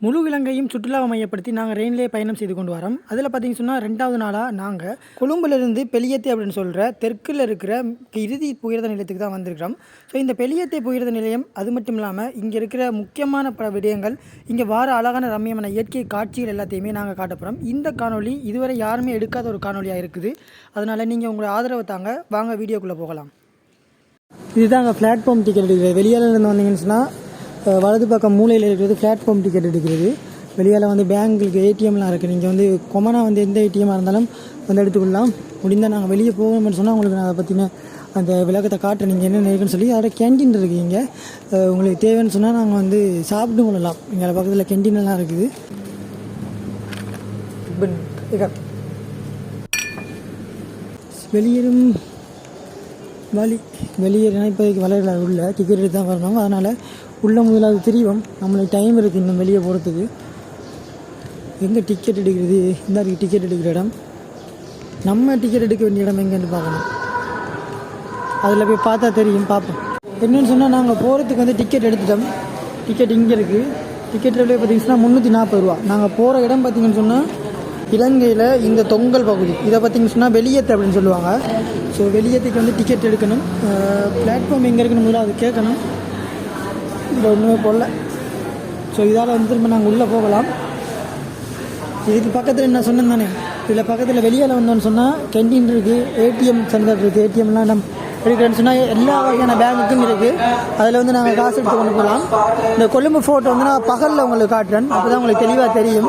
முழு இலங்கையும் சுற்றுலாவை மையப்படுத்தி நாங்கள் ரெயின்லேயே பயணம் செய்து கொண்டு வரோம். அதில் பார்த்தீங்கன்னு சொன்னால் 2வது நாளாக நாங்கள் கொழும்புலேருந்து பெலியத்தை அப்படின்னு சொல்கிற தெற்கில் இருக்கிற இறுதி புகையிரத நிலையத்துக்கு தான் வந்திருக்கிறோம். ஸோ இந்த பெலியத்தை புகையிரத நிலையம் அது மட்டும் இல்லாமல் இங்கே இருக்கிற முக்கியமான பல விடயங்கள், இங்கே வார அழகான ரம்மியமான இயற்கை காட்சிகள் எல்லாத்தையுமே நாங்கள் காட்டப்போகிறோம். இந்த காணொலி இதுவரை யாருமே எடுக்காத ஒரு காணொலியாக இருக்குது. அதனால் நீங்கள் உங்களை ஆதரவை தாங்க. வாங்க வீடியோக்குள்ளே போகலாம். இதுதாங்க பிளாட்ஃபார்ம் டிக்கெட் எடுக்கிறது. வெளியாலேருந்து வந்தீங்கன்னு சொன்னால் வலது பக்கம் மூலையில் இருக்கிறது பிளாட்ஃபார்ம் டிக்கெட் எடுக்கிறது. வெளியால் வந்து பேங்க்குக்கு ஏடிஎம்லாம் இருக்குது. நீங்கள் வந்து கொமனாக வந்து எந்த ஏடிஎம்மாக இருந்தாலும் வந்து எடுத்துக்கொள்ளலாம். முடிந்தால் நாங்கள் வெளியே போகணும்னு சொன்னால் உங்களுக்கு நான் அதை பற்றின அந்த விளக்கத்தை காட்டுறேன். நீங்கள் என்ன இருக்குன்னு சொல்லி அதோட கேன்டீன் இருக்குது. இங்கே உங்களுக்கு தேவைன்னு சொன்னால் நாங்கள் வந்து சாப்பிட்டு கொள்ளலாம். எங்களை பக்கத்தில் கேன்டீனெல்லாம் இருக்குது. வெளியேறும் வெளியேறினா இப்போதைக்கு வளரல உள்ள டிக்கெட் எடுத்து தான் வரணும். அதனால் உள்ள முதலாவது தெரியும். நம்மளுக்கு டைம் இருக்குது இன்னும் வெளியே போகிறதுக்கு. எங்கே டிக்கெட் எடுக்கிறது? இந்த இருக்குது டிக்கெட் எடுக்கிற இடம். நம்ம டிக்கெட் எடுக்க வேண்டிய இடம் எங்கேன்னு பார்க்கணும். அதில் போய் பார்த்தா தெரியும், பார்ப்போம். என்னென்னு சொன்னால் நாங்கள் போகிறதுக்கு வந்து டிக்கெட் எடுத்துட்டோம். டிக்கெட் இங்கே இருக்குது. டிக்கெட் ரேட் பார்த்திங்கன்னா 340 ரூபா. நாங்கள் போகிற இடம் பார்த்திங்கன்னு சொன்னால் இலங்கையில் இந்த தொங்கல் பகுதி. இதை பார்த்திங்கன்னு சொன்னால் வெளியத்தை அப்படின்னு சொல்லுவாங்க. ஸோ வெளியத்துக்கு வந்து டிக்கெட் எடுக்கணும். பிளாட்ஃபார்ம் எங்கே இருக்குன்னு முதல்ல அது கேட்கணும். இதில் ஒன்றுமே போடல. ஸோ இதால் வந்து திரும்ப நாங்கள் உள்ளே போகலாம். இதுக்கு பக்கத்தில் என்ன சொன்னேன் தானே, இதில் பக்கத்தில் வெளியில் வந்தோன்னு சொன்னால் கேன்டீன் இருக்குது, ஏடிஎம் சென்டர் இருக்குது. ஏடிஎம்லாம் நம்ம எடுக்கிறேன்னு சொன்னால் எல்லா வகையான பேங்குக்கும் இருக்குது. அதில் வந்து நாங்கள் காசு எடுத்து கொண்டு போகலாம். இந்த கொழும்பு ஃபோட்டோ வந்து நான் பகலில் உங்களுக்கு காட்டுறேன். அப்போ தான் உங்களுக்கு தெளிவாக தெரியும்.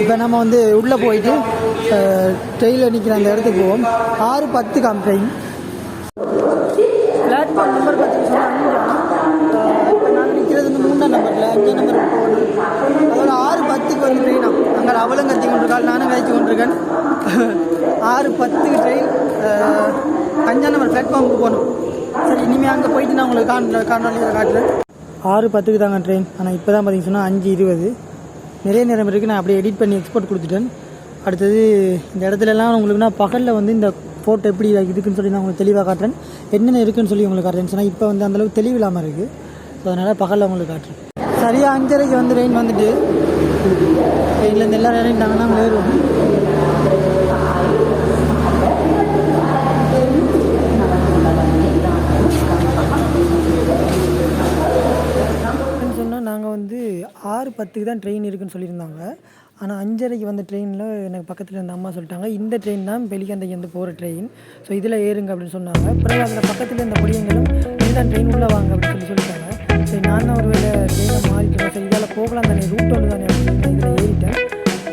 இப்போ நம்ம வந்து உள்ளே போயிட்டு ட்ரெயினில் நிற்கிற அந்த இடத்துக்கு போவோம். 6:10 ட்ரெயின். பிளாட்ஃபார்ம் நம்பர் பார்த்தீங்கன்னு சொன்னால் இப்போ நாங்கள் நிற்கிறது வந்து 3ஆம் நம்பரில் 5ஆம் நம்பருக்கு போகணும். அதோட 6:10 வந்து ட்ரெயின் ஆகும். அங்கே அவளும் கத்தி கொண்டிருக்காள், நானும் கழிச்சு கொண்டிருக்கேன். 6:10 ட்ரெயின் 5ஆம் நம்பர் பிளாட்ஃபார்முக்கு போகணும். சரி, இனிமேல் அங்கே போயிட்டு நான் உங்களுக்கு காணொலியில் காட்டுறேன். 6:10 தாங்க ட்ரெயின். ஆனால் இப்போ தான் பார்த்தீங்கன்னு சொன்னால் 5:20. நிறைய நேரம் இருக்குது. நான் அப்படியே எடிட் பண்ணி எக்ஸ்போர்ட் கொடுத்துட்டேன். அடுத்தது இந்த இடத்துலலாம் உங்களுக்கு நான் பகலில் வந்து இந்த ஃபோட்டோ எப்படி இருக்குதுன்னு சொல்லி நான் உங்களுக்கு தெளிவாக காட்டுறேன். என்னென்ன இருக்குன்னு சொல்லி உங்களுக்கு காட்டுறேன்னு சொன்னால் இப்போ வந்து அந்தளவுக்கு தெளிவு இல்லாமல் இருக்குது. ஸோ அதனால் பகலில் உங்களுக்கு காட்டுறேன். சரியாக 5:30 வந்து ட்ரெயின் வந்துட்டு ட்ரெயின்லேருந்து எல்லோரும் இறங்கிட்டாங்கன்னா நம்ம ஏறுவோம். சொன்னால் நாங்கள் வந்து 6:10 தான் ட்ரெயின் இருக்குதுன்னு சொல்லியிருந்தாங்க. ஆனால் 5:30 வந்த ட்ரெயினில் எனக்கு பக்கத்தில் இருந்த அம்மா சொல்லிட்டாங்க, இந்த ட்ரெயின் தான் பெலிகந்தைக்கு போகிற ட்ரெயின். ஸோ இதில் ஏறுங்க அப்படின்னு சொன்னாங்க. பிறகு அதில் பக்கத்தில் இருந்த பொடியங்களும் இதுதான் ட்ரெயின் உள்ளே வாங்க அப்படின்னு சொல்லிட்டாங்க. சரி, நான் தான் ஒரு வேலை ட்ரெயினை மாறிட்டேன். சரி, இதில் போகலாம் தானே, ரூட் ஒன்று தானே அப்படின்னு நான் இதில் ஏறிட்டேன்.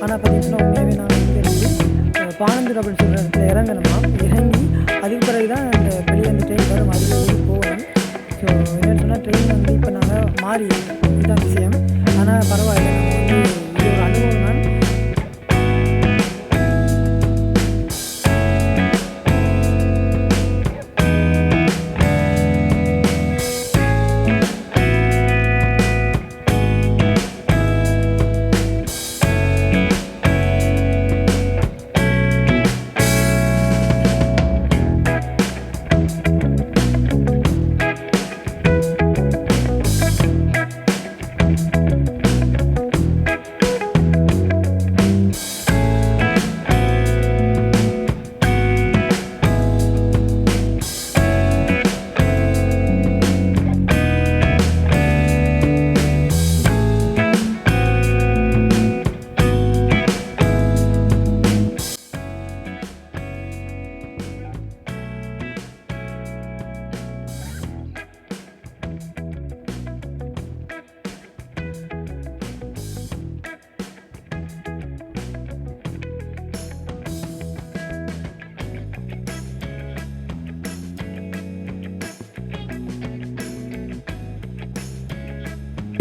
ஆனால் பார்த்தீங்கன்னா உண்மையாகவே நான் இங்கேருந்து பானந்தூர் அப்படின்னு சொல்கிற இடத்துல இறங்கணுமா, இறங்கி அதுக்கு பிறகு தான் அந்த பெலிகந்தை ட்ரெயின் வரும். அதில் ஏறி போகணும். ஸோ என்னென்னு சொன்னால் ட்ரெயின் வந்து இப்போ நாங்கள் மாறி இதுதான் விஷயம். ஆனால் பரவாயில்லை, நம்ம வந்து இது ஒரு அனுபவம் தான்.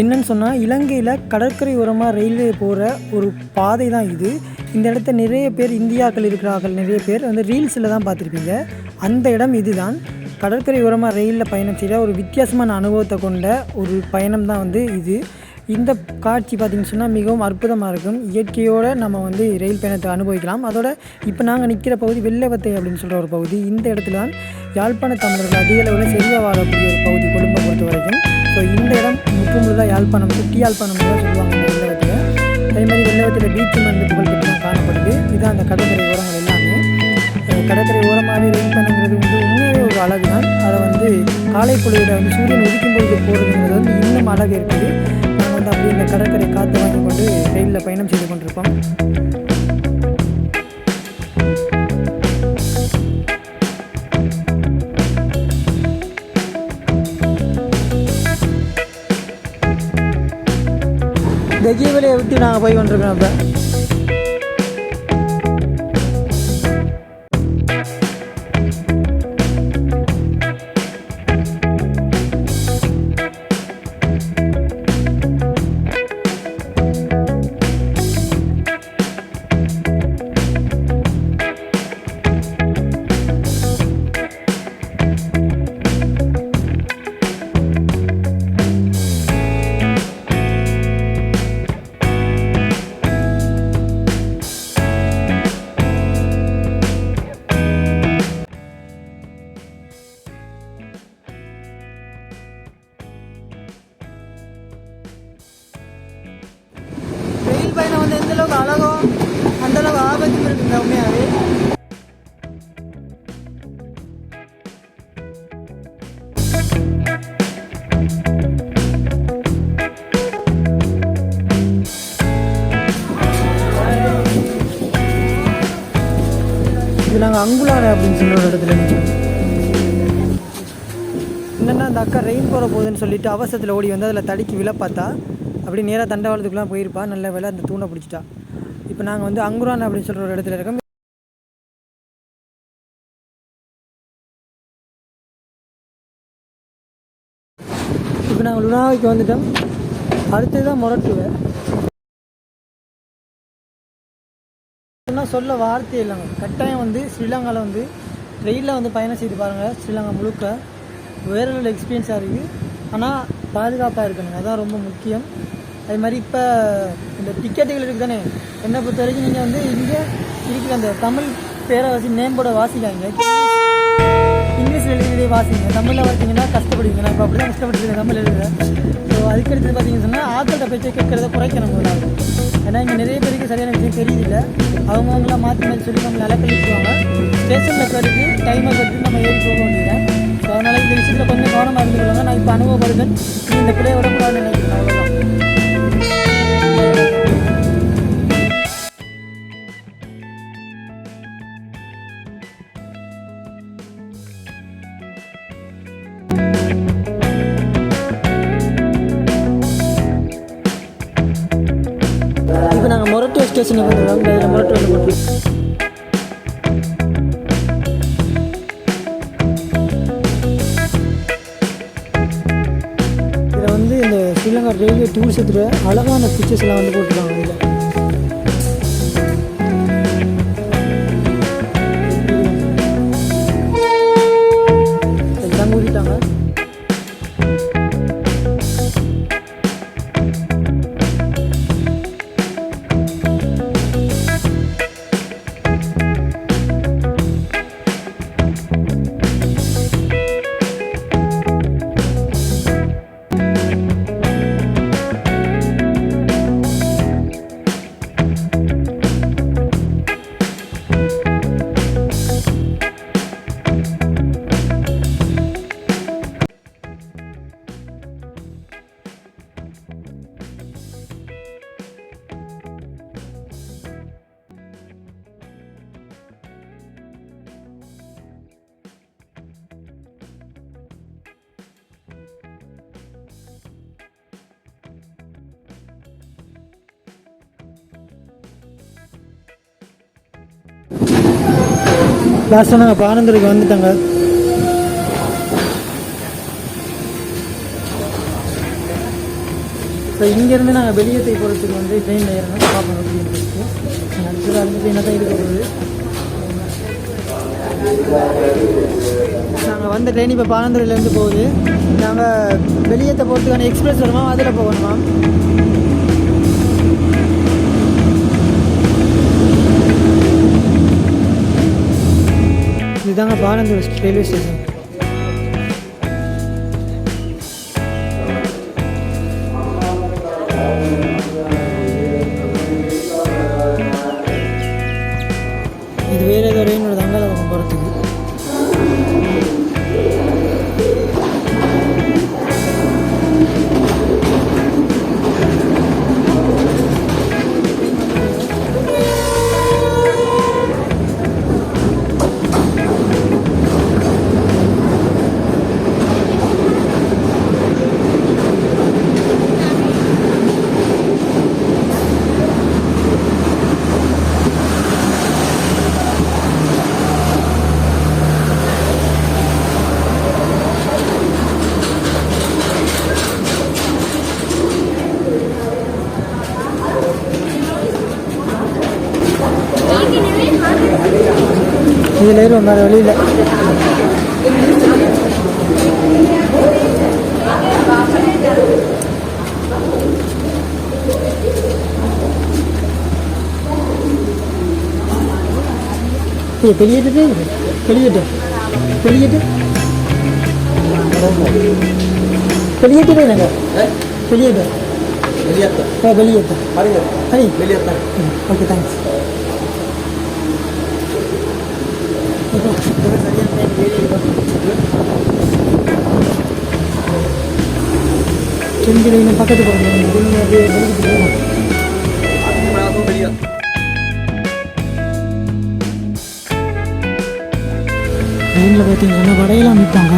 என்னன்னு சொன்னால் இலங்கையில் கடற்கரை ஓரமாக ரயில்வே போகிற ஒரு பாதை தான் இது. இந்த இடத்த நிறைய பேர் இந்தியாக்கள் இருக்கிறார்கள், நிறைய பேர் வந்து ரீல்ஸில் தான் பார்த்துருப்பீங்க. அந்த இடம் இது தான். கடற்கரை ஓரமாக ரயிலில் பயணம் செய்கிற ஒரு வித்தியாசமான அனுபவத்தை கொண்ட ஒரு பயணம் தான் வந்து இது. இந்த காட்சி பார்த்திங்கன்னு சொன்னால் மிகவும் அற்புதமாக இருக்கும். இயற்கையோடு நம்ம வந்து ரயில் பயணத்தை அனுபவிக்கலாம். அதோட இப்போ நாங்கள் நிற்கிற பகுதி வெள்ளவத்தை அப்படின்னு சொல்கிற ஒரு பகுதி. இந்த இடத்துல தான் யாழ்ப்பாண தமிழர்கள் அதிக அளவில் செல்வ வாழக்கூடிய ஒரு பகுதி கொழும்பை பொறுத்த வரைக்கும். ஸோ இந்த இடம் முற்றுமுழுதாக யாழ்ப்பாணம், குட்டி யாழ்ப்பாணம் தான் சொல்லுவாங்க இந்த வெள்ளவத்தையை. உலகத்தில் பீச்சும் வந்து புகழ்பெற்று தான் காணப்படுது. இதுதான் அந்த கடற்கரை ஓரங்கள் எல்லாமே. கடற்கரை ஓரமாகவே ரெயின் பண்ணுங்கிறது வந்து உண்மையாகவே ஒரு அழகு தான். அதை வந்து காலை பொழுதில் வந்து சூரியன் உதிக்கும் பொழுது போகிறதுங்கிறது வந்து இன்னும் அழகு இருக்குது. நாங்கள் வந்து அப்படியே இந்த கடற்கரை காற்று வாங்கி கொண்டு ரயிலில் பயணம் செய்து கொண்டிருப்போம். இந்த கீவலையை விட்டு நாங்கள் போய் கொண்டிருக்கோம். இப்போ ரயில் பயணம் வந்து எந்தளவுக்கு அழகோ அந்தளவுக்கு ஆபத்தும் இருக்குங்க உண்மையாகவே. இது நாங்கள் அங்குலான அப்படின்னு சொல்கிற ஒரு இடத்துல நிற்கிறோம். என்னென்னா அந்த அக்கா ரெயின் போகிற போகுதுன்னு சொல்லிட்டு அவசரத்தில் ஓடி வந்து அதில் தடுக்கி விழ பார்த்தா அப்படி நேராக தண்டவாளத்துக்குலாம் போயிருப்பா. நல்ல வேலை அந்த தூணை பிடிச்சிட்டா. இப்போ நாங்கள் வந்து அங்குரான் அப்படின்னு சொல்கிற ஒரு இடத்துல இருக்கோம். இப்போ நாங்கள் லுனாவைக்கு வந்துட்டோம். அடுத்து தான் மொரட்டுவேன் சொல்ல வார்த்தை இல்லைங்க. கட்டாயம் வந்து ஸ்ரீலங்காவில் வந்து ரயிலில் வந்து பயணம் செய்து பாருங்கள். ஸ்ரீலங்கா முழுக்க வேறு ஒரு எக்ஸ்பீரியன்ஸாக இருக்குது. ஆனால் பாதுகாப்பாக இருக்கணுங்க, அதுதான் ரொம்ப முக்கியம். அது மாதிரி இப்போ இந்த டிக்கெட்டுகள் இருக்குது தானே, என்னை பொறுத்த வரைக்கும் நீங்கள் வந்து இங்கே இருக்கிற அந்த தமிழ் பேரை நேம் போர்டை வாசிக்காங்க. இங்கிலீஷில் எழுதியே வாசிங்க. தமிழில் பார்த்தீங்கன்னா கஷ்டப்படுவீங்க. நான் இப்போ அப்படி தான் கஷ்டப்பட்டுருக்கேன் தமிழ் எழுதுகிறேன். ஸோ அதுக்கடுத்து பார்த்தீங்கன்னு சொன்னால் ஆட்கள்கிட்ட பேச்சை கேட்குறத குறைக்கணும் முதலாவது. ஏன்னா இங்கே நிறைய பேருக்கு சரியான விஷயம் தெரியல. அவங்கவுங்களாம் மாற்றி மாற்றி சொல்லி நம்மளை அலக்கழிச்சுவாங்க. ஸ்டேஷனில் கருத்து டைமை கருத்து நம்ம ஏறி போக வேண்டியதான். ஸோ அதனால் இந்த விஷயத்தில் கொஞ்சம் கவனமாக இருந்துக்கொள்வாங்க. நான் இப்போ அனுபவப்படுதல் இந்த பிள்ளைய விடக்கூடாதுன்னு நினைக்கிறேன். அவ்வளோதான். இப்போ நாங்கள் மொரட்டோ ஸ்டேஷனுக்கு வந்துடுறோம். இதில் மொரட்டோ வந்து போட்டு இதில் வந்து இந்த ஸ்ரீலங்கா ரயில்வே டூரிசத்தில் அழகான பிக்சர்ஸ் எல்லாம் வந்து போட்டுருக்காங்க. இதில் எல்லாம் ஊறிட்டாங்க. லாஸ்ட்டாக நாங்கள் பானந்தூருக்கு வந்துட்டாங்க. ஸோ இங்கேருந்து நாங்கள் வெளியத்தை போகிறதுக்கு வந்து ட்ரெயினில் ஏறணும். பார்ப்போம் எப்படி இருந்துச்சு. அடுத்தது அந்த ட்ரெயினாக தான் இருக்க போகுது. நாங்கள் வந்த ட்ரெயின் இப்போ பானந்தூரிலேருந்து போகுது. நாங்கள் வெளியத்தை போகிறதுக்கான எக்ஸ்பிரஸ் வருமா, அதில் போகணுமா. இதுதாங்க பானந்தூர் ரயில்வே ஸ்டேஷன். இதில் ஏறுவோம் வேறு வழியில். வெளியேட்டு வெளியேட்டு வெளியேட்டு வெளியேட்டு என்னங்க வெளியேட்டு வெளியேற்ற ஹரி வெளியேற்ற. Okay thanks. பக்கத்து ட்ரெயினில் பார்த்தீங்கன்னா வடையெல்லாம் விற்பாங்க.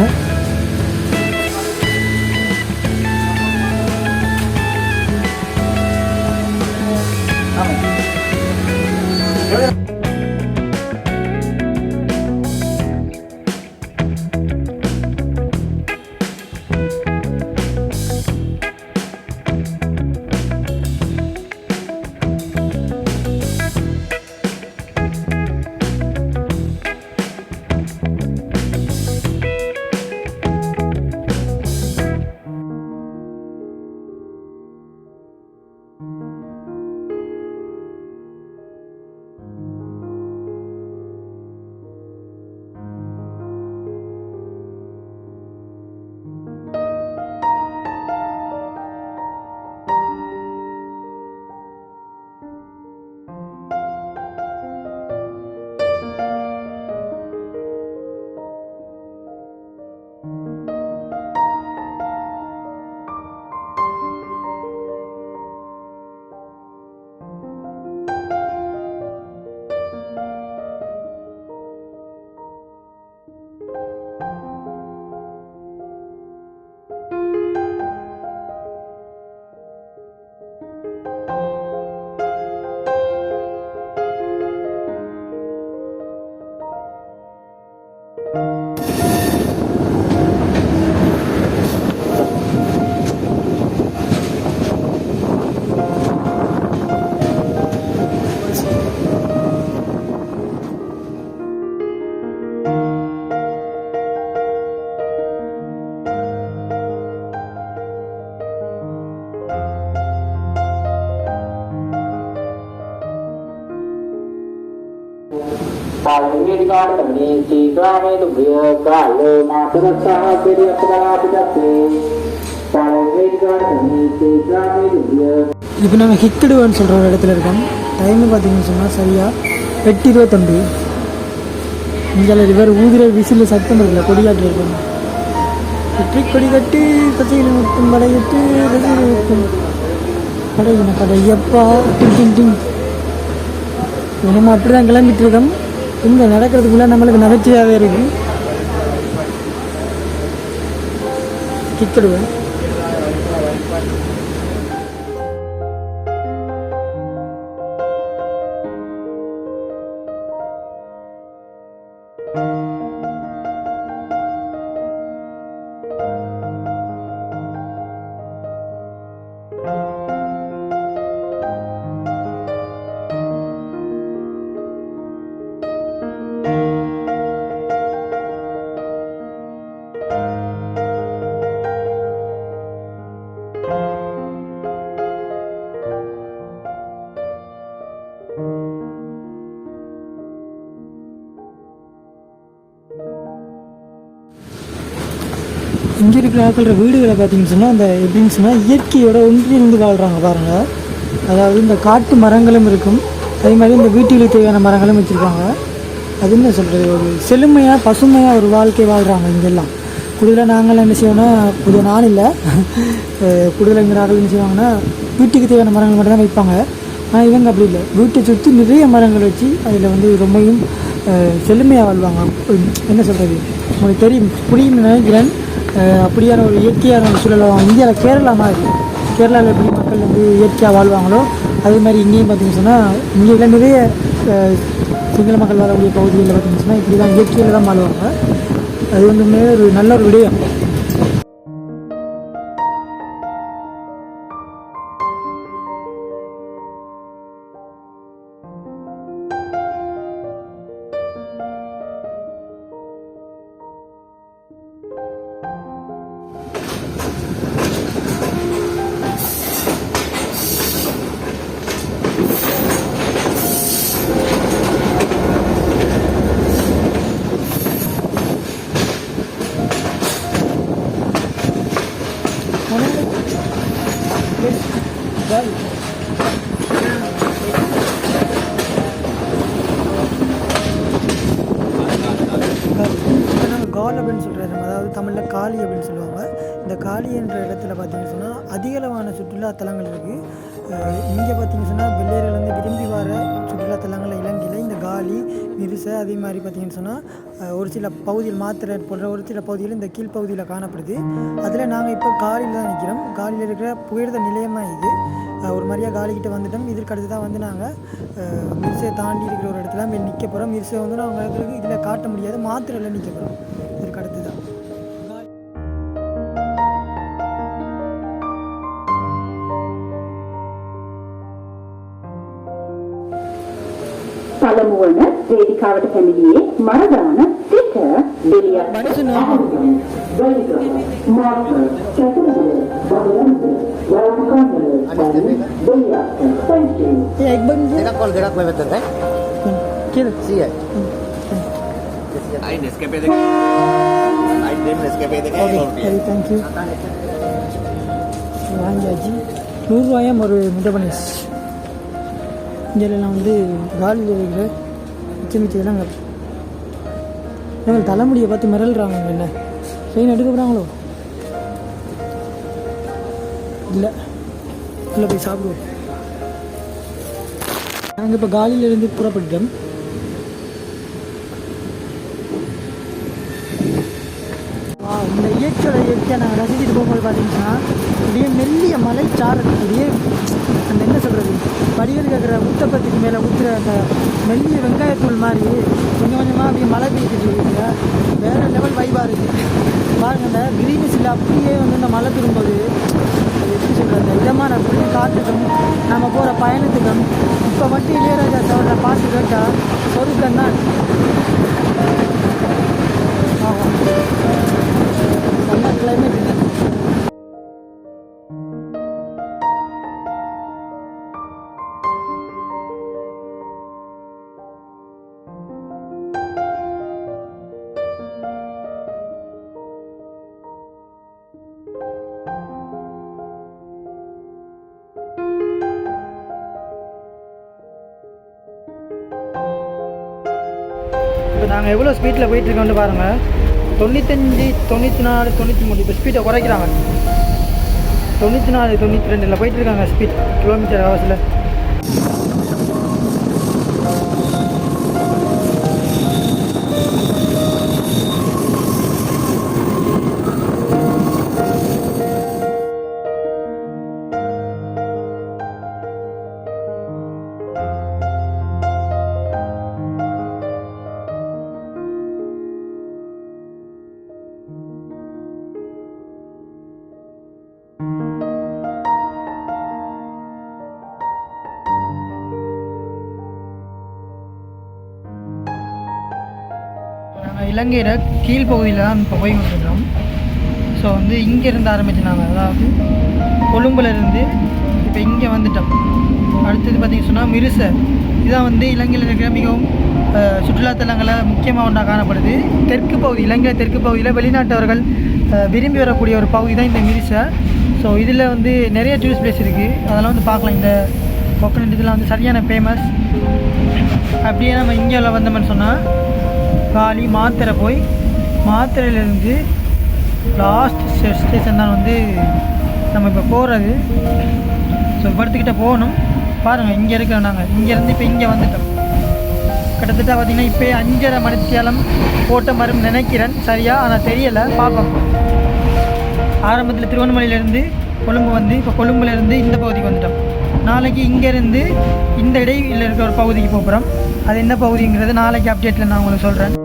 இப்போ நாங்கள் ஹிக்கடுவான்னு சொல்கிற ஒரு இடத்துல இருக்கோம். டைமு பார்த்தீங்கன்னு சொன்னால் சரியாக 8:29. இங்கே ரிவர் ஊதிர விசில் சத்தம் இருக்குல்ல, கொடியாட்டு இருக்கும். வெற்றி கொடி கட்டி பச்சையில் முட்டும் படையிட்டு முட்டும் படையின படையப்பா டிங் டிங். நம்ம அப்படி தான் கிளம்பிட்டு இருக்கோம். இங்கே நடக்கிறதுக்குள்ள நம்மளுக்கு நகைச்சுவையாகவே இருக்கு. கிக்கடுவேன் இங்கே இருக்கிற ஆட்கள வீடுகளை பார்த்தீங்கன்னு சொன்னால் அந்த எப்படின்னு சொன்னால் இயற்கையோட ஒன்றிணைந்து வாழ்கிறாங்க பாருங்கள். அதாவது இந்த காட்டு மரங்களும் இருக்கும், அதே மாதிரி இந்த வீட்டுகளுக்கு தேவையான மரங்களும் வச்சுருக்காங்க. அது என்ன சொல்கிறது, ஒரு செழுமையாக பசுமையாக ஒரு வாழ்க்கை வாழ்கிறாங்க இங்கெல்லாம். கூடுதலாக நாங்கள்லாம் என்ன செய்வோம்னா, புதிய நான் இல்லை கூடுதலாக ஆட்கள் என்ன செய்வாங்கன்னா வீட்டுக்கு தேவையான மரங்கள் மட்டும் தான் வைப்பாங்க. ஆனால் இவங்க அப்படி இல்லை, வீட்டை சுற்றி நிறைய மரங்கள் வச்சு அதில் வந்து ரொம்பவும் செழுமையாக வாழ்வாங்க. என்ன சொல்கிறது, உங்களுக்கு தெரியும் புரியும்னு நினைக்கிறேன். அப்படியான ஒரு இயற்கையான ஒரு சூழலை இந்தியாவில் கேரளா மாதிரி, கேரளாவில் எப்படி மக்கள் வந்து இயற்கையாக வாழ்வாங்களோ அதே மாதிரி இங்கேயும் பார்த்திங்கன்னு சொன்னால் இங்கே நிறைய சிங்கள மக்கள் வரக்கூடிய பகுதிகளில் பார்த்திங்கன்னு சொன்னால் இப்படி தான் இயற்கையில் தான் வாழ்வாங்க. அது வந்து ஒரு நல்ல ஒரு விடயம். கால் அப்படின்னு சொல்கிறாரு, அதாவது தமிழில் காளி அப்படின்னு சொல்லுவாங்க. இந்த காளி என்ற இடத்துல பார்த்தீங்கன்னு சொன்னால் அதிகளவான சுற்றுலா தலங்கள் இருக்குது. இங்கே பார்த்தீங்கன்னு சொன்னால் வெள்ளையர்கள்லேருந்து விரும்பி வர சுற்றுலா தலங்கள் இலங்கையில் இந்த காளி மிருசை அதே மாதிரி பார்த்தீங்கன்னு சொன்னால் ஒரு சில பகுதியில் மாத்திரை போன்ற ஒரு சில பகுதியில் இந்த கீழ்ப்பகுதியில் காணப்படுது. அதில் நாங்கள் இப்போ காலியில் தான் நிற்கிறோம். காலியில் இருக்கிற புகையிரத நிலையம் தான் இது. ஒரு மாதிரியாக காலிக்கிட்ட வந்துட்டோம். இதற்கு அடுத்து தான் வந்து நாங்கள் மிருசையை தாண்டி இருக்கிற ஒரு இடத்துல மேல் நிற்க போகிறோம். மிருசை வந்து நாங்கள் இதில் காட்ட முடியாது, மாத்திரையில் நிற்க போகிறோம். இதற்கு அடுத்து தான் පළමුවන වේදිකාවට පැමිණියේ මරදාන සිට දෙලිය Gerak mai betul kan? Kira. Siap. Ai Nescafe dek. Ai dem Nescafe dek. சரி, தேங்க்யூ. வாங்கியாச்சு. 100 ரூபாயும் ஒரு முட்டபனேஸ். இங்கெல்லாம் வந்து காலியில் இருக்கிற மிச்சம் எங்கள் தலைமுடியை பார்த்து மிரள்றாங்க. என்ன செயின் எடுக்க போகிறாங்களோ இல்லை, உள்ளே போய் சாப்பிடுவோம். நாங்கள் இப்போ காலியிலேருந்து புறப்பட்டோம். இந்த இயற்கையை நாங்கள் ரசிச்சுட்டு போகும்போது பார்த்தீங்கன்னா அப்படியே மெல்லிய மலை சாரல், அப்படியே அந்த என்ன சொல்கிறது, படிகள் கேட்குற ஊத்தப்பத்துக்கு மேலே ஊற்றுற அந்த மெல்லிய வெங்காயத்தூள் மாதிரி கொஞ்சம் கொஞ்சமாக அப்படியே மழை பெய்ஞ்சிட்டு இருக்குங்க. வேறு லெவல் வைபாக இருக்குது பாருங்கள். அந்த கிரீனிஸில் அப்படியே வந்து இந்த மழை திரும்போது அது எப்படி சொல்கிறது, அந்த இதமான புள்ளி காற்றுக்கும் நம்ம போகிற பயணத்துக்கும் இப்போ மட்டும் இளையராஜா சாரோட பாட்டு கேட்டால் சொருக்கம் தான். செம்ம கிளைமேட் இல்லை. இப்போ நாங்கள் எவ்வளோ ஸ்பீட்டில் போயிட்டுருக்கோம்னு பாருங்கள். 95, 94, 93. இப்போ ஸ்பீடை குறைக்கிறாங்க. 94, 92 போயிட்டுருக்காங்க ஸ்பீட் கிலோமீட்டர் ஹவர்ஸில். இலங்கையில் கீழ்ப்பகுதியில் தான் இப்போ போய் கொண்டிருக்கிறோம். ஸோ வந்து இங்கேருந்து ஆரம்பிச்சு நாங்கள், அதாவது கொழும்புலேருந்து இப்போ இங்கே வந்துட்டோம். அடுத்தது பார்த்திங்க சொன்னால் மிருசை. இதுதான் வந்து இலங்கையில் இருக்கிற மிகவும் சுற்றுலாத்தலங்களில் முக்கியமாக ஒன்றாக காணப்படுது. தெற்கு பகுதி, இலங்கை தெற்கு பகுதியில் வெளிநாட்டவர்கள் விரும்பி வரக்கூடிய ஒரு பகுதி தான் இந்த மிருசை. ஸோ இதில் வந்து நிறைய டூரிஸ்ட் பிளேஸ் இருக்குது, அதெல்லாம் வந்து பார்க்கலாம். இந்த கோகனட் இதெல்லாம் வந்து சரியான ஃபேமஸ். அப்படியே நம்ம இங்கே வந்தோம்னு சொன்னால் காலி மாத்திரை போய் மாத்திரையிலேருந்து லாஸ்ட் ஸ்டேஷன் தான் வந்து நம்ம இப்போ போகிறது. ஸோ படுத்துக்கிட்ட போகணும். பாருங்கள், இங்கே இருக்கிறோம் நாங்கள். இங்கேருந்து இப்போ இங்கே வந்துட்டோம். கிட்டத்தட்ட பார்த்திங்கன்னா இப்போ 5:30 மணித்தியாலம் போட்ட மாதிரி நினைக்கிறேன், சரியா ஆனால் தெரியலை, பார்ப்போம். ஆரம்பத்தில் திருவண்ணாமலையிலேருந்து கொழும்பு வந்து இப்போ கொழும்புலேருந்து இந்த பகுதிக்கு வந்துட்டோம். நாளைக்கு இங்கேருந்து இந்த இடையில் இருக்கிற ஒரு பகுதிக்கு போகிறோம். அது என்ன பகுதிங்கிறது நாளைக்கு அப்டேட்டில் நான் உங்களுக்கு சொல்கிறேன்.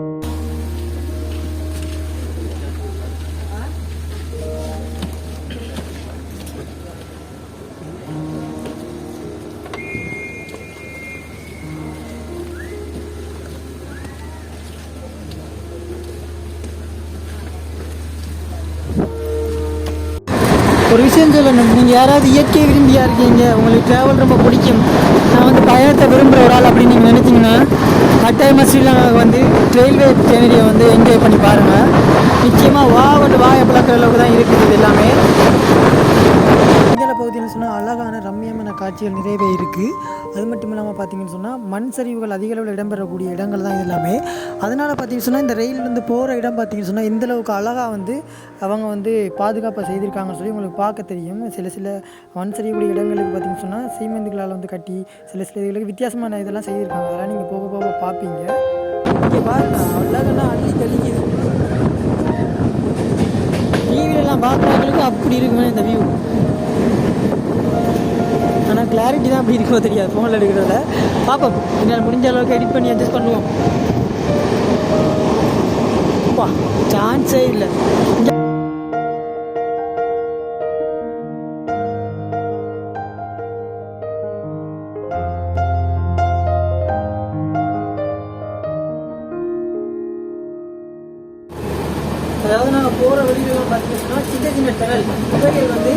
ஒரு விஷயம் சொல்லணும், நீங்கள் யாராவது இயற்கை விரும்பியாக இருக்கீங்க, உங்களுக்கு ட்ராவல் ரொம்ப பிடிக்கும், நான் வந்து மலையம ஸ்ரீலங்காவுக்கு வந்து ரயில்வே ஜேர்னியை வந்து என்ஜாய் பண்ணி பாருங்கள். நிச்சயமாக வாயை பிளக்கிற அளவுக்கு தான் இருக்குது இது எல்லாமே. இந்தியாவில் பகுதியில் சொன்னால் அழகான ரம்மியமான காட்சிகள் நிறையவே இருக்குது. அது மட்டும் இல்லாமல் பார்த்தீங்கன்னு சொன்னால் மண் சரிவுகள் அதிக அளவில் இடம்பெறக்கூடிய இடங்கள் தான் இது எல்லாமே. அதனால் பார்த்தீங்கன்னு சொன்னால் இந்த ரயில் வந்து போகிற இடம் பார்த்தீங்கன்னு சொன்னால் இந்தளவுக்கு அழகாக வந்து அவங்க வந்து பாதுகாப்பாக செய்திருக்காங்கன்னு சொல்லி உங்களுக்கு பார்க்க தெரியும். சில மண் சரிவுடைய இடங்களுக்கு பார்த்தீங்கன்னு சொன்னால் சீமெந்துகளால் வந்து கட்டி சில இதுகளுக்கு வித்தியாசமான இதெல்லாம் செய்திருக்காங்க. அதெல்லாம் நீங்கள் போக போக பார்ப்பீங்க. இங்கே பாருங்க அழகான அள்ளி தெளிக்குது. டிவிலெலாம் பார்க்குறவங்களுக்கு அப்படி இருக்குமே இந்த வியூ. ஆனால் கிளாரிட்டி தான் அப்படி இருக்குமோ தெரியாது ஃபோனில் எடுக்கிறத. பார்ப்போம், என்னால் முடிஞ்ச அளவுக்கு எடிட் பண்ணி அட்ஜஸ்ட் பண்ணுவோம். சான்ஸே இல்லை. அதாவது நாங்கள் போகிற வழியில் பார்த்தீங்கன்னா சின்ன டனல் குகைகள் வந்து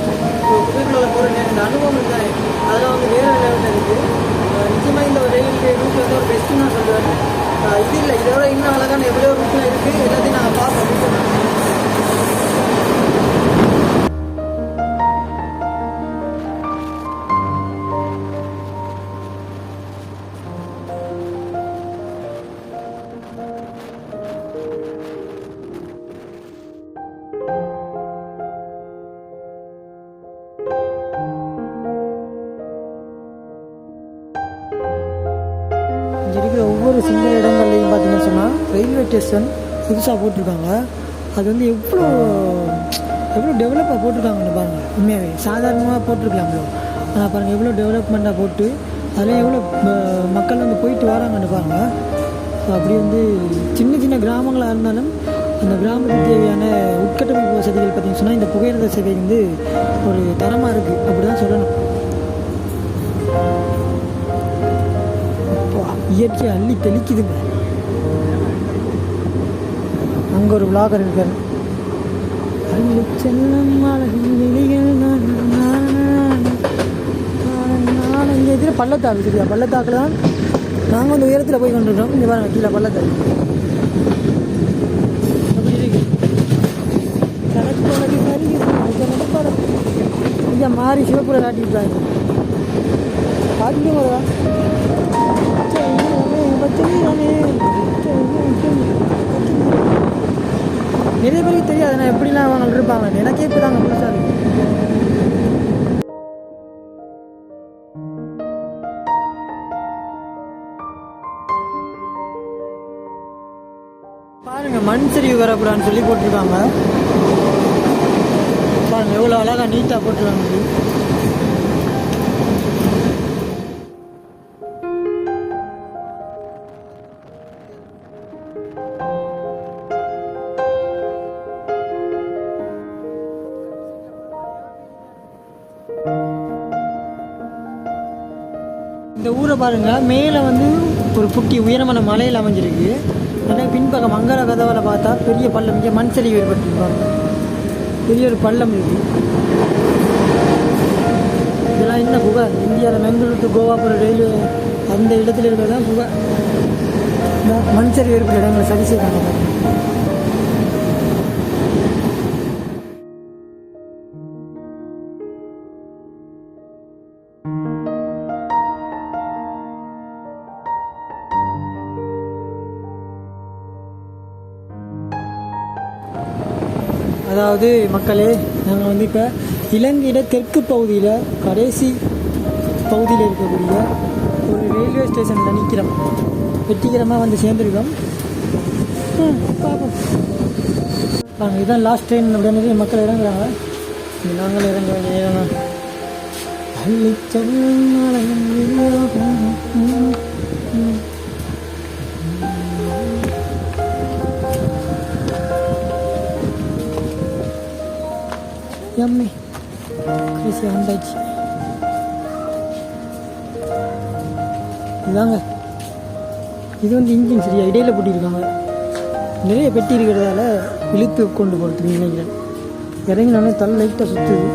குகைக்குள்ள போகிற நேரம் இந்த அனுபவம் தான் அதெல்லாம் வந்து வேறு லெவலில் இருக்குது. நிச்சயமாக இந்த ரயில் ரூட் வந்து ஒரு பெஸ்ட்டு நான் சொல்லுவேன். இது இல்லை, இதோட இன்னும் அழகான எவ்வளோ ரூட்டில் இருக்குது எல்லாத்தையும் நாங்கள் பார்ப்போம். இங்கே இருக்கிற ஒவ்வொரு சிங்கிள் இடங்கள்லையும் பார்த்தீங்கன்னு சொன்னால் ரயில்வே ஸ்டேஷன் புதுசாக போட்டிருக்காங்க. அது வந்து எவ்வளோ டெவலப்பாக போட்டிருக்காங்கன்னு பாருங்கள். உண்மையாகவே சாதாரணமாக போட்டிருக்கலாம்ல, ஆனால் பாருங்கள் எவ்வளோ டெவலப்மெண்ட்டாக போட்டு அதில் எவ்வளோ மக்கள் வந்து போயிட்டு வராங்கன்னு பாருங்கள். ஸோ அப்படி வந்து சின்ன கிராமங்களாக இருந்தாலும் அந்த கிராமத்துக்கு தேவையான உட்கட்டமைப்பு வசதிகள் பார்த்திங்கன்னு சொன்னால் இந்த புகையிரத சேவை வந்து ஒரு தரமாக இருக்குது அப்படி தான் சொல்லணும். இயற்கை அள்ளி தெளிக்குதுங்க. அங்கே ஒரு விளாகர் இருக்காரு. அள்ளி செல்லும் நான் இங்கே இதில் பள்ளத்தாக்கு சரியா, பள்ளத்தாக்கில் தான் நாங்கள் வந்து உயரத்தில் போய் கொண்டிருக்கோம். இங்கே பாருங்க கீழே பள்ளத்தாக்கு அப்படி இருக்கு. இங்கே மாறி சிவப்புரை காட்டியிருக்காங்க. காட்டிட்டு வரா நிறைய பேருக்கு தெரியாது நான் எப்படிலாம் அவங்க இருப்பாங்க. எனக்கே இப்போ தாங்க புதுசாக இருக்கு. பாருங்க மண் சரிவு வரக்கூடாதுன்னு சொல்லி போட்டிருக்காங்க. பாருங்க எவ்வளோ அழகாக நீட்டாக போட்டிருக்காங்க. இந்த ஊரை பாருங்கள், மேலே வந்து ஒரு குட்டி உயரமான மலையில் அமைஞ்சிருக்கு. ஆனால் பின்பக்கம் மங்கர கதவில் பார்த்தா பெரிய பள்ளம், இங்கே மண் சரிவு ஏற்பட்டுருப்பாங்க. பெரிய ஒரு பள்ளம் இருக்குது. இதெல்லாம் என்ன புகை? இந்தியாவில் பெங்களூர் டு கோவா போகிற ரயில்வே அந்த இடத்துல இருக்கிறது தான் புகை. இந்த மண் சரிவு இருக்கிற இடங்களை சரி செய்யறாங்க. அதாவது மக்களே, நாங்கள் வந்து இப்போ இலங்கையில் தெற்கு பகுதியில் கடைசி பகுதியில் இருக்கக்கூடிய ஒரு ரயில்வே ஸ்டேஷனில் நிற்கிறோம். வெற்றிகரமாக வந்து சேர்ந்துருக்கோம். பார்ப்போம். நாங்கள் இதுதான் லாஸ்ட் ட்ரெயின் அப்படியே மக்கள் இறங்குறாங்க. நாங்கள் இறங்குறோம். எம்மி கடைசி வந்தாச்சு. இதாங்க இது வந்து இன்ஜின் சரியா இடையில போட்டிருக்காங்க. நிறைய பெட்டி இருக்கிறதால இழுத்து கொண்டு போகிறதுக்கு நினைக்கிறேன். இறங்கினாலே தலை லைட்டாக சுற்றுது.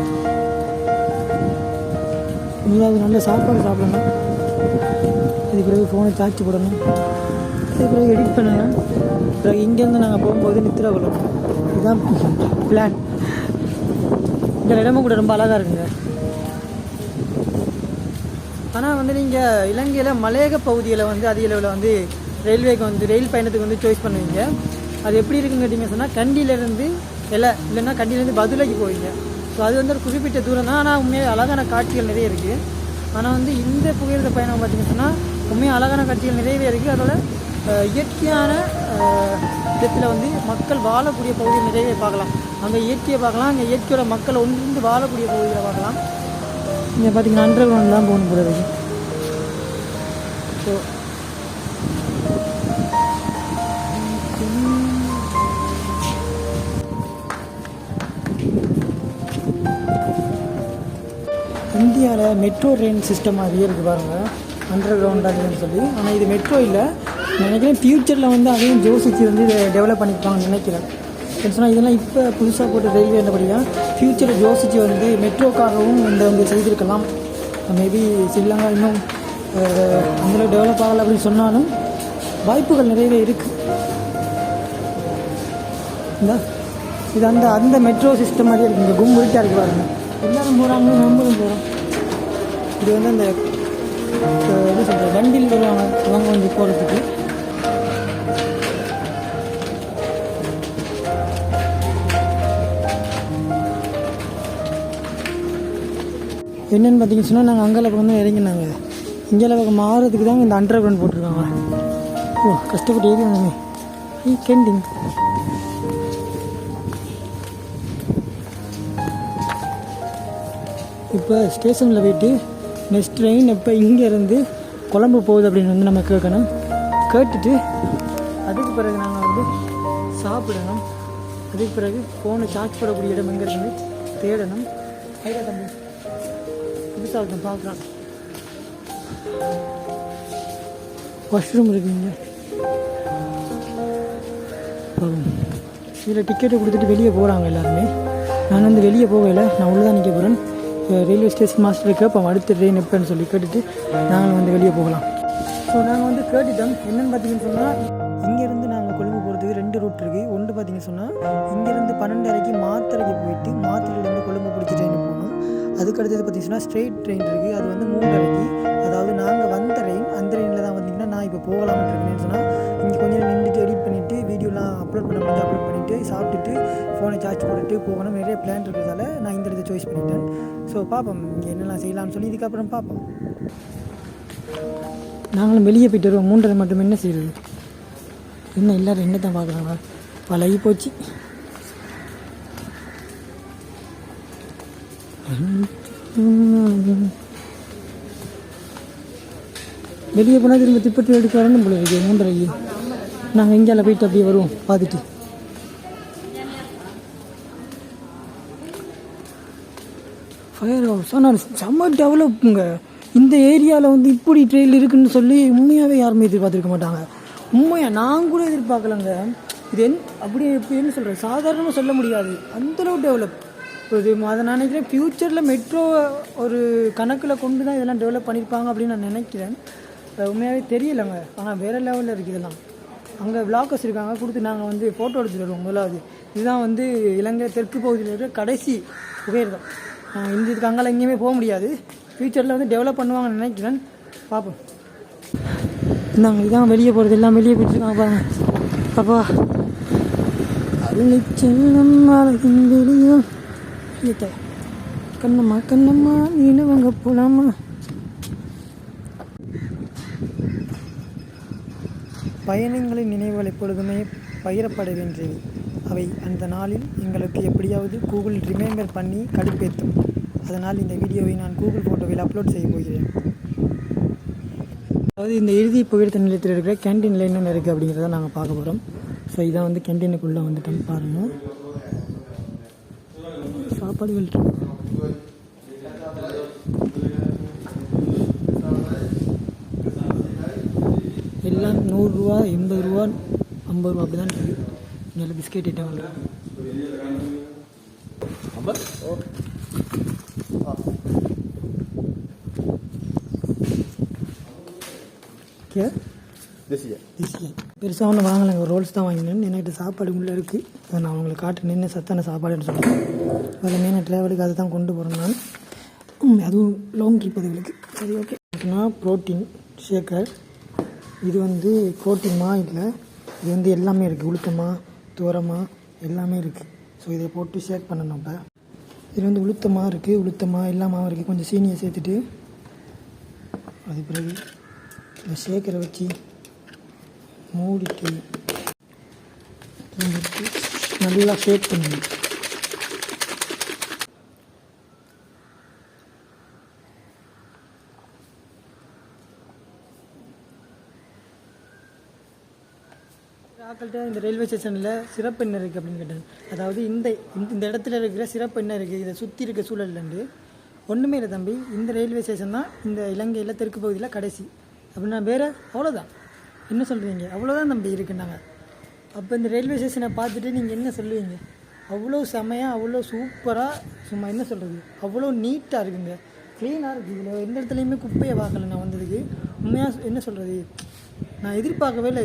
இதாவது நல்ல சாப்பாடு சாப்பிடணும். அதுக்கு பிறகு ஃபோனை சார்ஜ் போடணும். பிறகு எடிட் பண்ணலாம். பிறகு இங்கேருந்து நாங்கள் போகும்போது நித்திரகுளம், இதுதான் பிளான். இந்த இடமும் கூட ரொம்ப அழகாக இருக்குங்க. ஆனால் வந்து நீங்கள் இலங்கையில் மலையக பகுதியில் வந்து அதிக அளவில் வந்து ரயில்வேக்கு வந்து ரயில் பயணத்துக்கு வந்து சாய்ஸ் பண்ணுவீங்க. அது எப்படி இருக்குன்னு கேட்டிங்க சொன்னால் கண்டியிலேருந்து இல்லைன்னா கண்டியிலேருந்து பதுளைக்கு போவீங்க. ஸோ அது வந்து ஒரு குறிப்பிட்ட தூரம் தான். ஆனால் உண்மையாக அழகான காட்சிகள் நிறைய இருக்குது. ஆனால் வந்து இந்த புகையிரத பயணம் பார்த்திங்க சொன்னால் உண்மையாக அழகான காட்சிகள் நிறையவே இருக்குது. அதோட இயற்கையான இடத்துல வந்து மக்கள் வாழக்கூடிய பகுதியை நிறையவே பார்க்கலாம். அங்கே இயற்கையை பார்க்கலாம், அங்கே இயற்கையோட மக்கள் ஒன்றிருந்து வாழக்கூடிய பகுதியில் பார்க்கலாம். இங்கே பார்த்தீங்கன்னா அண்டர் கிரவுண்ட் தான் போகணும் போகிறது. ஸோ இந்தியாவில் மெட்ரோ ட்ரெயின் சிஸ்டம் மாதிரியே இருக்குது பாருங்கள், அண்டர் கிரவுண்டாக சொல்லி. ஆனால் இது மெட்ரோ இல்லை நினைக்கிறேன். ஃப்யூச்சரில் வந்து அதையும் யோசித்து வந்து இதை டெவலப் பண்ணியிருப்பாங்கன்னு நினைக்கிறேன். சொன்னால் இதெல்லாம் இப்போ புதுசாக போட்ட ரயில்வே என்னபடியாக ஃப்யூச்சரை யோசித்து வந்து மெட்ரோக்காகவும் இந்த வந்து செய்திருக்கலாம். மேபி ஸ்ரீலங்கா இன்னும் அந்தளவு டெவலப் ஆகலை அப்படின்னு சொன்னாலும் வாய்ப்புகள் நிறையவே இருக்குது. இந்த இது அந்த மெட்ரோ சிஸ்டம் மாதிரியே இருக்குது. இந்த கும்புரிட்டாக இருக்குது பாருங்க, எல்லோரும் போகிறாங்க, நம்மளும் போகிறோம். இது வந்து அந்த எப்படி சொல்கிற வண்டியில் வருவாங்க அவங்க வந்து போகிறதுக்கு. என்னென்னு பார்த்தீங்கன்னு சொன்னால் நாங்கள் அங்கே பக்கம் தான் இறங்கினாங்க. இங்கே பக்கம் மாறுறதுக்கு தான் இந்த அண்டர் கிரவுண்ட் போட்டிருக்காங்க. ஓ கஷ்டப்பட்டு ஏறி வந்தாங்க. கேண்டிங் இப்போ ஸ்டேஷனில் போய்ட்டு நெக்ஸ்ட் ட்ரெயின் எப்போ இங்கேருந்து கொழம்பு போகுது அப்படின்னு வந்து நம்ம கேட்கணும். கேட்டுட்டு அதுக்கு பிறகு நாங்கள் வந்து சாப்பிடணும். அதுக்கு பிறகு ஃபோனை சார்ஜ் போடக்கூடிய இடம் எங்கே இருக்குன்னு தேடணும். ஐயா தம்பி புதுசாக இருக்கும் பார்க்கலாம். வாஷ்ரூம் இருக்குங்க. இதில் டிக்கெட்டை கொடுத்துட்டு வெளியே போகிறாங்க எல்லாருமே. நான் வந்து வெளியே போகலை, நான் உள்ளே தான் நிற்க போகிறேன். ரயில்வே ஸ்டேஷன் மாஸ்டரை கேட்போம் அடுத்த ட்ரெயின் எப்போன்னு சொல்லி கேட்டுட்டு நாங்கள் வந்து வெளியே போகலாம். ஸோ நாங்கள் வந்து கேட்டுட்டோம். என்னென்னு பார்த்தீங்கன்னு சொன்னால் இங்கேருந்து நாங்கள் கொழும்பு போகிறதுக்கு 2 ரூட் இருக்குது. ஒன்று பார்த்தீங்கன்னு சொன்னால் இங்கேருந்து 12:30 மாத்தறைக்கு போயிட்டு மாத்தறையிலேருந்து கொழும்பு பிடிச்சி ட்ரெயின் போகணும். அதுக்கடுத்தது பார்த்தீங்கன்னா ஸ்ட்ரெயிட் ட்ரெயின் இருக்குது. அது வந்து 3:30. அதாவது நாங்கள் வந்த ட்ரெயின் அந்த ட்ரெயினில் தான் வந்தீங்கன்னா நான் இப்போ போகலாம்னு இருக்கேன்னு சொன்னால் இங்கே கொஞ்சம் நின்றுட்டு எடிட் பண்ணிவிட்டு வீடியோலாம் அப்லோட் பண்ண முடிஞ்சு அப்லோட் பண்ணிவிட்டு சாப்பிட்டுட்டு ஃபோனை சார்ஜ் போட்டுட்டு போகணும். நிறைய பிளான் இருக்கிறதால நான் இந்த இடத்த சாய்ஸ் பண்ணிட்டேன். ஸோ பார்ப்போம் இங்கே என்னெல்லாம் செய்யலாம்னு சொல்லி இதுக்கப்புறம் பார்ப்போம். நாங்களும் வெளியே போய்ட்டு வருவோம். 3:30 மட்டும் என்ன செய்யுது, என்ன எல்லோரும் என்ன தான் பார்க்குறாங்க, பழகி போச்சு. வெளியே போனால் திரும்ப திப்பத்தி எடுக்க வரணும் போல இருக்கு. 3:30 நாங்கள் இந்தியாவில் போயிட்டு அப்படியே வருவோம் பார்த்துட்டு. ஃபயர் ஹவுஸ் ஆனால் செம்ம டெவலப்புங்க. இந்த ஏரியாவில் வந்து இப்படி ட்ரெயில் இருக்குதுன்னு சொல்லி உண்மையாகவே யாருமே எதிர்பார்த்துருக்க மாட்டாங்க. உண்மையாக நான் கூட எதிர்பார்க்கலங்க. இது அப்படி எப்படின்னு சொல்கிறேன், சாதாரணமாக சொல்ல முடியாது, அந்தளவு டெவலப். இது அதை நான் நினைக்கிறேன் ஃப்யூச்சரில் மெட்ரோ ஒரு கணக்கில் கொண்டு தான் இதெல்லாம் டெவலப் பண்ணியிருப்பாங்க அப்படின்னு நான் நினைக்கிறேன். உண்மையாகவே தெரியலைங்க. ஆனால் வேறு லெவலில் இருக்குது இதெல்லாம். அங்கே விளாக்கர்ஸ் இருக்காங்க, கொடுத்து நாங்கள் வந்து ஃபோட்டோ எடுத்துகிட்டு வருவோம். முதலாவது இதுதான் வந்து இலங்கை தெற்கு பகுதியில் இருக்கிற கடைசி புகையிரதம். இந்த இதுக்கு அங்கெல்லாம் எங்கேயுமே போக முடியாது. ஃப்யூச்சரில் வந்து டெவலப் பண்ணுவாங்கன்னு நினைக்கிறேன், பார்ப்போம். நாங்கள் இதான் வெளியே போகிறது எல்லாம் வெளியே போயிட்டுருக்காங்க பாருங்க. அப்பா அருளிச்செல்லம் வெளியும் கண்ணம்மா கண்ணம்மா நீனு வாங்க போலாமா. பயணங்களின் நினைவுகள் எப்பொழுதுமே பகிரப்பட வேண்டியது. அவை அந்த நாளில் எங்களுக்கு எப்படியாவது கூகுள் ரிமைண்டர் பண்ணி கடுப்பேற்றும். அதனால் இந்த வீடியோவை நான் கூகுள் ஃபோட்டோவில் அப்லோட் செய்ய போகிறேன். அதாவது இந்த இறுதி புகையிரத நிலையத்தில் இருக்கிற கேன்டீனில் என்னென்ன இருக்குது அப்படிங்கிறத நாங்கள் பார்க்க போகிறோம். ஸோ இதான் வந்து கேன்டீனுக்குள்ளே வந்துட்டோம் பாருங்கள். சாப்பாடுகள் எல்லாம் 100 ரூபா 80 ரூபா 50 ரூபா அப்படி தான் இருக்குது. இங்கே பிஸ்கெட் ஐட்டம் வந்து Desi. பெருசாக ஒன்றும் வாங்கலைங்க, ஒரு ரோல்ஸ் தான் வாங்கினேன். என்கிட்ட சாப்பாடு உள்ளே இருக்குது, அதை நான் உங்களுக்கு காட்டு நின்று சத்தான சாப்பாடுன்னு சொல்லுவேன். அதில் மெயினாக ட்ராவலுக்கு அதை தான் கொண்டு போகிறேன் நான். அதுவும் லாங் ட்ரிப் அதுகளுக்கு. சரி, ஓகே. ப்ரோட்டீன் ஷேக்கர். இது வந்து ப்ரோட்டீன் இல்லை, இது வந்து எல்லாமே இருக்குது. உளுத்தமா தூரமா எல்லாமே இருக்குது. ஸோ இதை போட்டு ஷேக் பண்ணணும். இப்போ இதில் வந்து உளுத்தமா இருக்குது, உளுத்தமா எல்லாமாவும் இருக்குது. கொஞ்சம் சீனியை சேர்த்துட்டு அது பிறகு இந்த ஷேக்கரை வச்சு மூடிட்டு நல்லா ஷேக் பண்ணணும். ஆக்கள்கிட்ட இந்த ரயில்வே ஸ்டேஷனில் சிறப்பு என்ன இருக்குது அப்படின்னு கேட்டேன். அதாவது இந்த இடத்துல இருக்கிற சிறப்பு என்ன இருக்குது, இதை சுற்றி இருக்க சூழல்லேருந்து ஒன்றுமே இல்லை தம்பி. இந்த ரயில்வே ஸ்டேஷன் தான் இந்த இலங்கையில் தெற்கு பகுதியில் கடைசி அப்படின்னா வேறு அவ்வளோதான். என்ன சொல்கிறீங்க? அவ்வளோதான் தம்பி இருக்குன்னாங்க. அப்போ இந்த ரயில்வே ஸ்டேஷனை பார்த்துட்டு நீங்கள் என்ன சொல்லுவீங்க? அவ்வளோ செமையாக, அவ்வளோ சூப்பராக, சும்மா என்ன சொல்கிறது, அவ்வளோ நீட்டாக இருக்குங்க, க்ளீனாக இருக்குது. இதில் எந்த இடத்துலையுமே குப்பையை பார்க்கல. நான் வந்ததுக்கு உண்மையாக என்ன சொல்கிறது, நான் எதிர்பார்க்கவே இல்லை.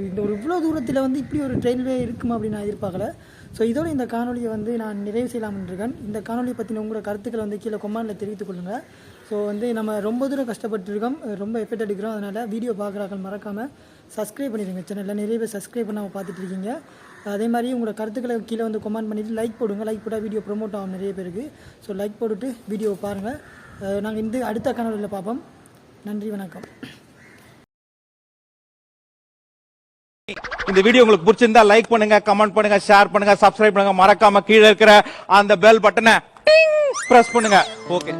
இந்த ஒரு இவ்வளோ தூரத்தில் வந்து இப்படி ஒரு ரயில்வே இருக்குமா அப்படின்னு நான் எதிர்பார்க்கல. ஸோ இதோட இந்த காணொலியை வந்து நான் நிறைவு செய்யலாம்னு இருக்கேன். இந்த காணொலியை பற்றின உங்களோட கருத்துக்களை வந்து கீழே கொமெண்டில் தெரிவித்துக் கொள்ளுங்கள். ஸோ வந்து நம்ம ரொம்ப தூரம் கஷ்டப்பட்டுருக்கோம், ரொம்ப எஃபெக்ட் எடுக்கிறோம். அதனால் வீடியோ பார்க்குறாக்கள் மறக்காமல் சப்ஸ்கிரைப் பண்ணிடுங்க. சேனலில் நிறைய பேர் சப்ஸ்கிரைப் பண்ணாமல் பார்த்துட்டு இருக்கீங்க. அதே மாதிரி உங்களோட கருத்துக்களை கீழே வந்து கமெண்ட் பண்ணிவிட்டு லைக் போடுங்க. லைக் போட்டால் வீடியோ ப்ரொமோட் ஆகும் நிறைய பேருக்கு. ஸோ லைக் போட்டுட்டு வீடியோவை பாருங்கள். நாங்கள் இந்த அடுத்த காணொலியில் பார்ப்போம். நன்றி, வணக்கம். இந்த வீடியோ உங்களுக்கு பிடிச்சிருந்தா லைக் பண்ணுங்க, கமெண்ட் பண்ணுங்க, ஷேர் பண்ணுங்க, சப்ஸ்கிரைப் பண்ணுங்க. மறக்காம கீழே இருக்கிற அந்த பெல் பட்டனை பிரஸ் பண்ணுங்க. ஓகே.